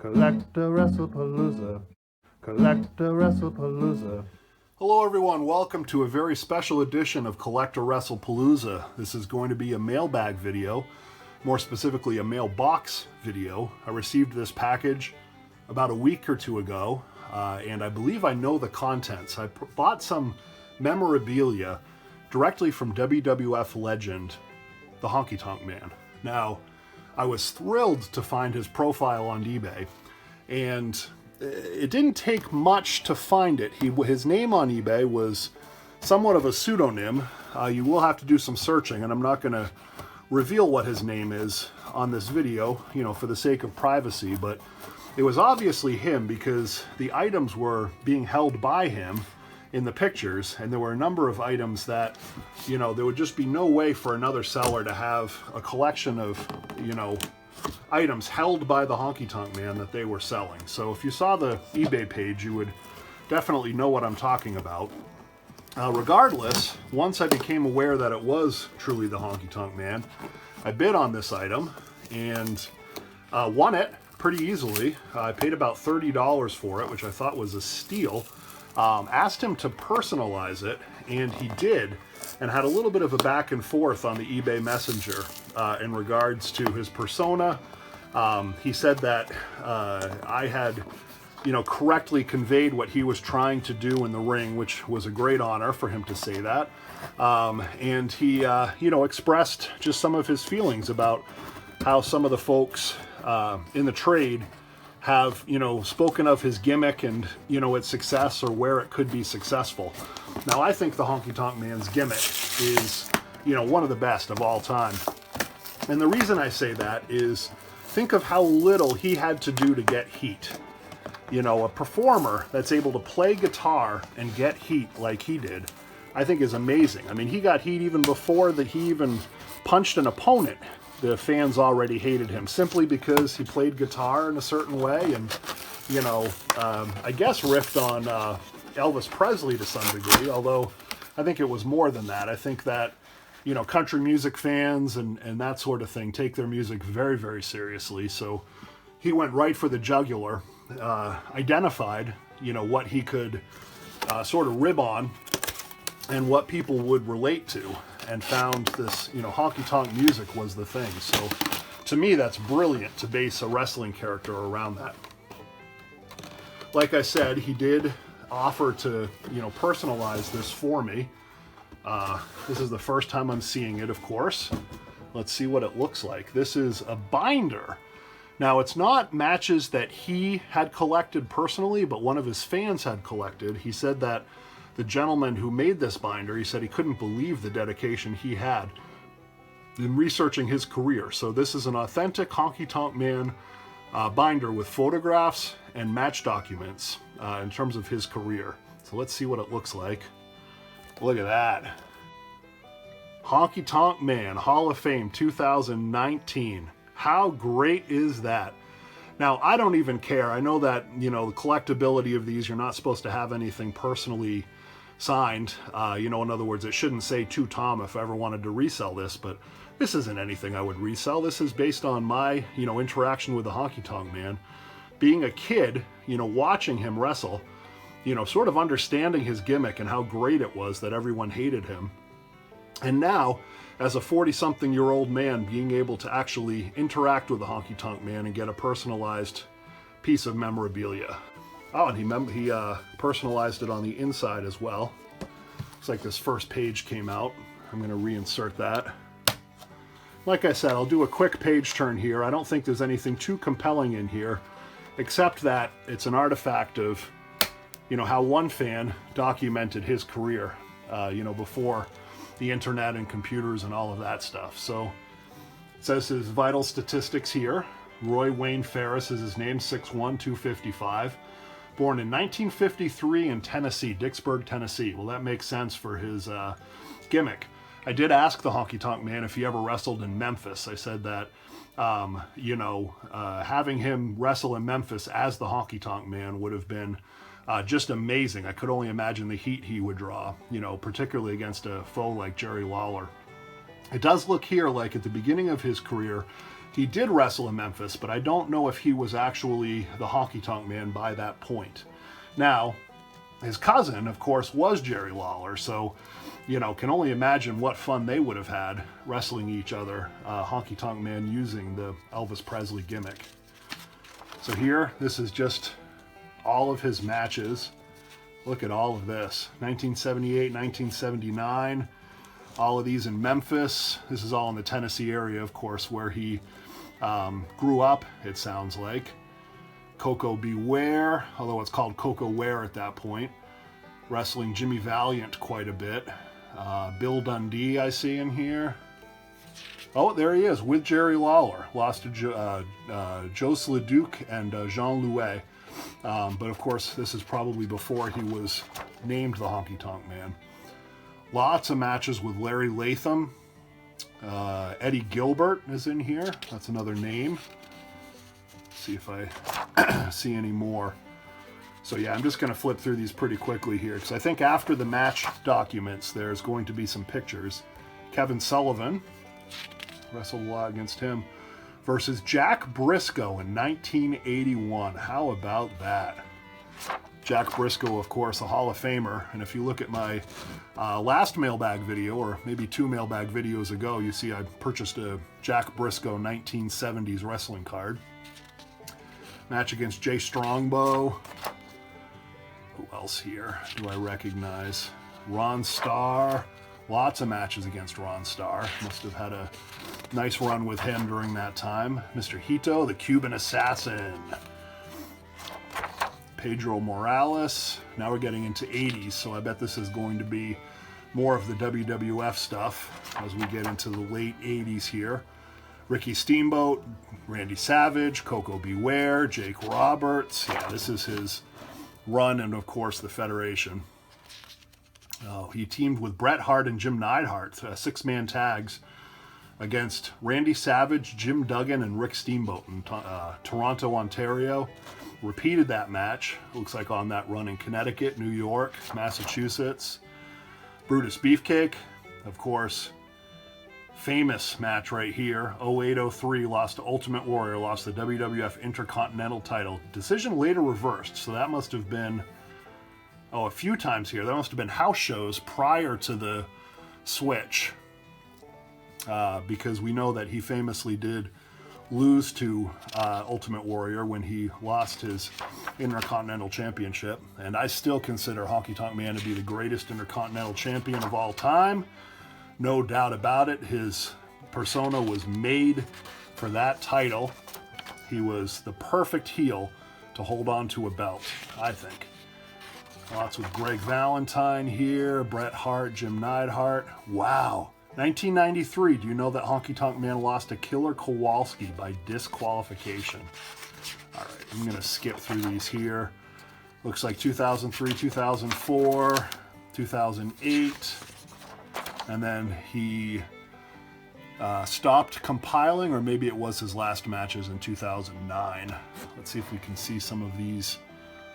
CollectAWrestlePalooza. CollectAWrestlePalooza. Hello everyone, welcome to a very special edition of CollectAWrestlePalooza. This is going to be a mailbag video, more specifically a mailbox video. I received this package about a week or two ago, and I believe I know the contents. I bought some memorabilia directly from WWF legend, the Honky Tonk Man. Now, I was thrilled to find his profile on eBay, and it didn't take much to find it. His name on eBay was somewhat of a pseudonym. You will have to do some searching, and I'm not going to reveal what his name is on this video, for the sake of privacy, but it was obviously him because the items were being held by him in the pictures, and there were a number of items that, there would just be no way for another seller to have a collection of, items held by the Honky Tonk Man that they were selling. So if you saw the eBay page, you would definitely know what I'm talking about. Regardless, once I became aware that it was truly the Honky Tonk Man, I bid on this item and won it pretty easily. I paid about $30 for it, which I thought was a steal. Asked him to personalize it, and he did, and had a little bit of a back and forth on the eBay Messenger in regards to his persona. He said that I had, correctly conveyed what he was trying to do in the ring, which was a great honor for him to say that. And he, expressed just some of his feelings about how some of the folks in the trade have, spoken of his gimmick and, its success or where it could be successful. Now, I think the Honky Tonk Man's gimmick is, one of the best of all time. And the reason I say that is, think of how little he had to do to get heat. A performer that's able to play guitar and get heat like he did, I think is amazing. I mean, he got heat even before he even punched an opponent. The fans already hated him simply because he played guitar in a certain way and, I guess riffed on Elvis Presley to some degree, although I think it was more than that. I think that, country music fans and that sort of thing take their music very, very seriously. So he went right for the jugular, identified, what he could sort of rib on and what people would relate to, and found this, honky tonk music was the thing. So to me, that's brilliant to base a wrestling character around that. Like I said, he did offer to, personalize this for me. This is the first time I'm seeing it, of course. Let's see what it looks like. This is a binder. Now, it's not matches that he had collected personally, but one of his fans had collected. He said that the gentleman who made this binder, he said he couldn't believe the dedication he had in researching his career. So this is an authentic Honky Tonk Man binder with photographs and match documents in terms of his career. So let's see what it looks like. Look at that. Honky Tonk Man, Hall of Fame 2019. How great is that? Now, I don't even care. I know that, the collectability of these, you're not supposed to have anything personally signed. In other words, it shouldn't say to Tom if I ever wanted to resell this, but this isn't anything I would resell. This is based on my, interaction with the Honky Tonk Man. Being a kid, watching him wrestle, sort of understanding his gimmick and how great it was that everyone hated him. And now, as a 40-something-year-old man, being able to actually interact with the Honky Tonk Man and get a personalized piece of memorabilia. Oh, and he personalized it on the inside as well. Looks like this first page came out. I'm going to reinsert that. Like I said, I'll do a quick page turn here. I don't think there's anything too compelling in here, except that it's an artifact of, how one fan documented his career, before the internet and computers and all of that stuff. So it says his vital statistics here. Roy Wayne Ferris is his name, 6'1", 255. Born in 1953 in Tennessee, Dicksburg, Tennessee. Well, that makes sense for his gimmick. I did ask the Honky Tonk Man if he ever wrestled in Memphis. I said that, having him wrestle in Memphis as the Honky Tonk Man would have been just amazing. I could only imagine the heat he would draw, particularly against a foe like Jerry Lawler. It does look here like at the beginning of his career, He did wrestle in Memphis, but I don't know if he was actually the Honky Tonk Man by that point. Now, his cousin, of course, was Jerry Lawler, so, you know, can only imagine what fun they would have had wrestling each other, Honky Tonk Man using the Elvis Presley gimmick. So here, this is just all of his matches. Look at all of this. 1978, 1979, all of these in Memphis. This is all in the Tennessee area, of course, where he grew up, it sounds like. Coco Beware, although it's called Coco Ware at that point. Wrestling Jimmy Valiant quite a bit. Bill Dundee I see in here. Oh, there he is with Jerry Lawler. Lost to Joe Sleduc and Jean Louet. But of course, this is probably before he was named the Honky Tonk Man. Lots of matches with Larry Latham. Eddie Gilbert is in here. That's another name. See if I see any more. So yeah, I'm just going to flip through these pretty quickly here, because I think after the match documents, there's going to be some pictures. Kevin Sullivan, wrestled a lot against him, versus Jack Briscoe in 1981. How about that? Jack Briscoe, of course, a Hall of Famer. And if you look at my last mailbag video, or maybe 2 mailbag videos ago, you see I purchased a Jack Briscoe 1970s wrestling card. Match against Jay Strongbow. Who else here do I recognize? Ron Starr. Lots of matches against Ron Starr. Must have had a nice run with him during that time. Mr. Hito, the Cuban Assassin. Pedro Morales. Now we're getting into 80s, so I bet this is going to be more of the WWF stuff as we get into the late 80s here. Ricky Steamboat, Randy Savage, Coco Beware, Jake Roberts. Yeah, this is his run, and of course the Federation. Oh, he teamed with Bret Hart and Jim Neidhart, 6-man tags against Randy Savage, Jim Duggan, and Rick Steamboat in Toronto, Ontario. Repeated that match, looks like on that run in Connecticut, New York, Massachusetts. Brutus Beefcake, of course, famous match right here. 08-03, lost to Ultimate Warrior, lost the WWF Intercontinental title. Decision later reversed, so that must have been, a few times here. That must have been house shows prior to the switch. Because we know that he famously did lose to Ultimate Warrior when he lost his Intercontinental Championship. And I still consider Honky Tonk Man to be the greatest Intercontinental Champion of all time. No doubt about it. His persona was made for that title. He was the perfect heel to hold on to a belt, I think. Lots with Greg Valentine here, Bret Hart, Jim Neidhart. Wow. 1993, do you know that Honky Tonk Man lost to Killer Kowalski by disqualification? All right, I'm going to skip through these here. Looks like 2003, 2004, 2008. And then he stopped compiling, or maybe it was his last matches in 2009. Let's see if we can see some of these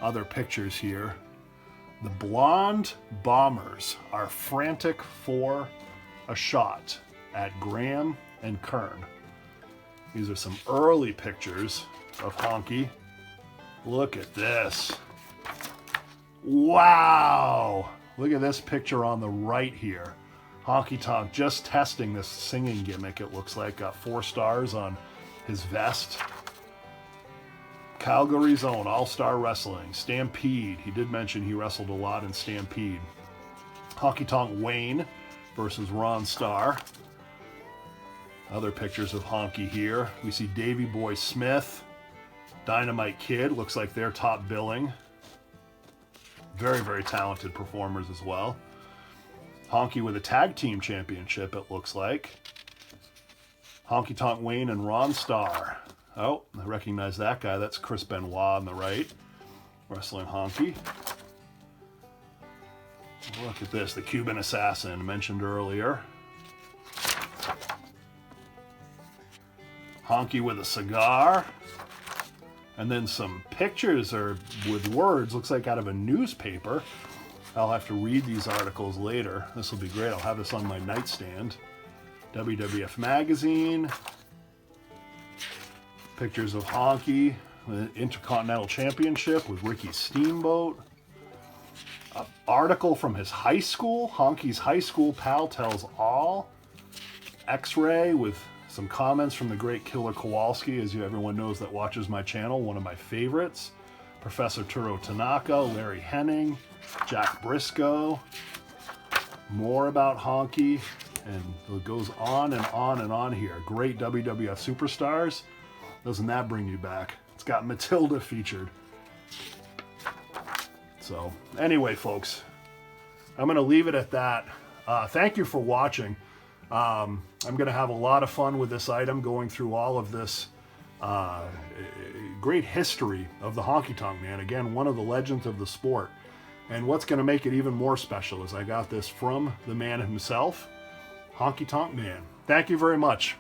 other pictures here. The Blonde Bombers are frantic for a shot at Graham and Kern. These are some early pictures of Honky. Look at this. Wow! Look at this picture on the right here. Honky Tonk just testing this singing gimmick, it looks like. Got 4 stars on his vest. Calgary's own All-Star Wrestling. Stampede. He did mention he wrestled a lot in Stampede. Honky Tonk Wayne versus Ron Starr. Other pictures of Honky here. We see Davey Boy Smith. Dynamite Kid. Looks like they're top billing. Very, very talented performers as well. Honky with a tag team championship, it looks like. Honky Tonk Wayne and Ron Starr. Oh, I recognize that guy. That's Chris Benoit on the right. Wrestling Honky. Look at this, the Cuban Assassin mentioned earlier. Honky with a cigar. And then some pictures are with words, looks like out of a newspaper. I'll have to read these articles later. This will be great. I'll have this on my nightstand. WWF Magazine. Pictures of Honky, the Intercontinental Championship with Ricky Steamboat. An article from his high school. Honky's high school pal tells all. X-Ray with some comments from the great Killer Kowalski, as everyone knows that watches my channel, one of my favorites. Professor Turo Tanaka, Larry Henning, Jack Briscoe. More about Honky, and it goes on and on and on here. Great WWF superstars. Doesn't that bring you back? It's got Matilda featured. So anyway, folks, I'm going to leave it at that. Thank you for watching. I'm going to have a lot of fun with this item, going through all of this great history of the Honky Tonk Man. Again, one of the legends of the sport. And what's going to make it even more special is I got this from the man himself, Honky Tonk Man. Thank you very much.